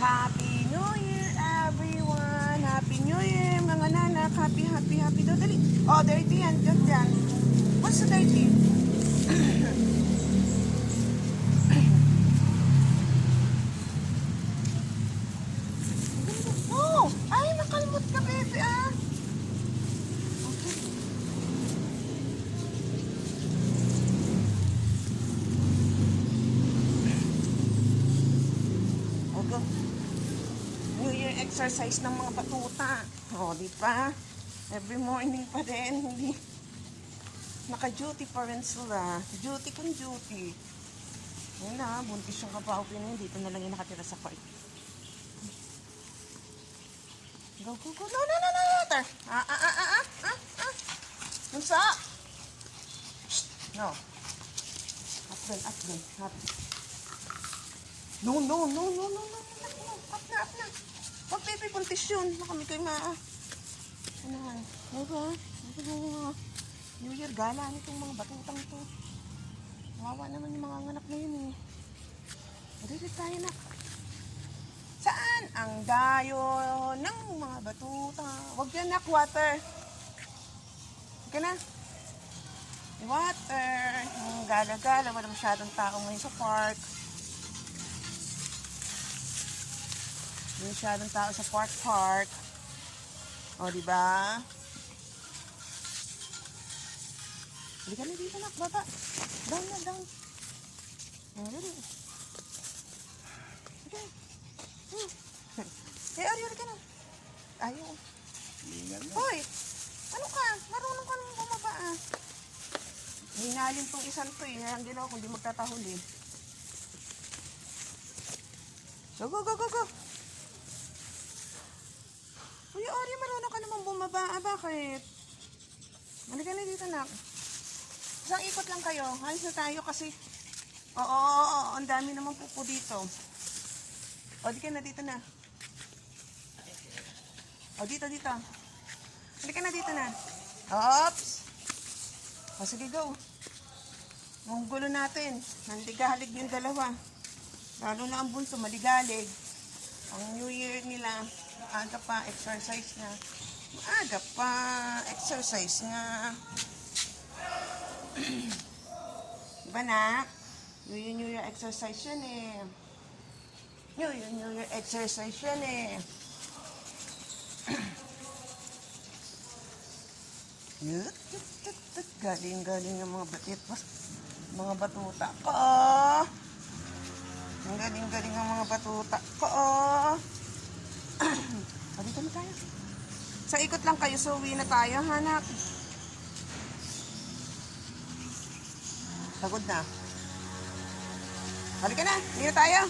Happy New Year, everyone! Happy New Year, mga nanak! Happy daw. Dali! Oh, dirty yan. Diyan. What's the dirty? Oh! Ay, nakalmot ka, baby, ah! Okay. Okay. New Year exercise ng mga batuta. Oh, di ba? Every morning pa rin, hindi. Naka-duty pa rin sila. Duty kung duty. Ayun na, buntis yung kapawin niya. Dito na lang yung nakatira sa court. Go. No, water. Nunsa? No. Up dun. No. Up na. Huwag baby, buntis yun. Kami kayo ano nga? New Year gala nitong mga batutang to. Wawa naman yung mga anak na yun eh. Madali tayo na. Saan ang dayo ng mga batuta? Huwag yan nak, water. Huwag na. Water. Gala-gala. Wala masyadong tao ngayon sa park. Hindi masyadong tao sa park. O, diba? Hindi ka na dito nak, baba. Down. Dali. Okay. Ariel ka na. Ayaw. Hoy! Ano ka? Marunong ka nang bumaba ah. Hinalin tong isang to eh. Hindi na ako, hindi magtatahol eh. So, go. Uy, Ariel, marunong ka naman bumaba. Bakit? Halika na dito nak. Isang ikot lang kayo. Halis na tayo kasi. Oo. Ang dami naman pupo dito. O, di ka na dito na. O, dito. Halika na dito na. Oops. O, sige, go. Ang gulo natin. Nandigalig yung dalawa. Lalo na ang bunso, maligalig. Ang New Year nila, maaga pa, exercise na. Diba na? New Year exercise yan eh. New Year exercise yan eh. Galing yung mga mga batuta ko. Ang galing ang mga batuta ko. Dito na tayo. Sa ikot lang kayo, so uwi na tayo, hanak. Pagod na. Halika na, hindi na tayo.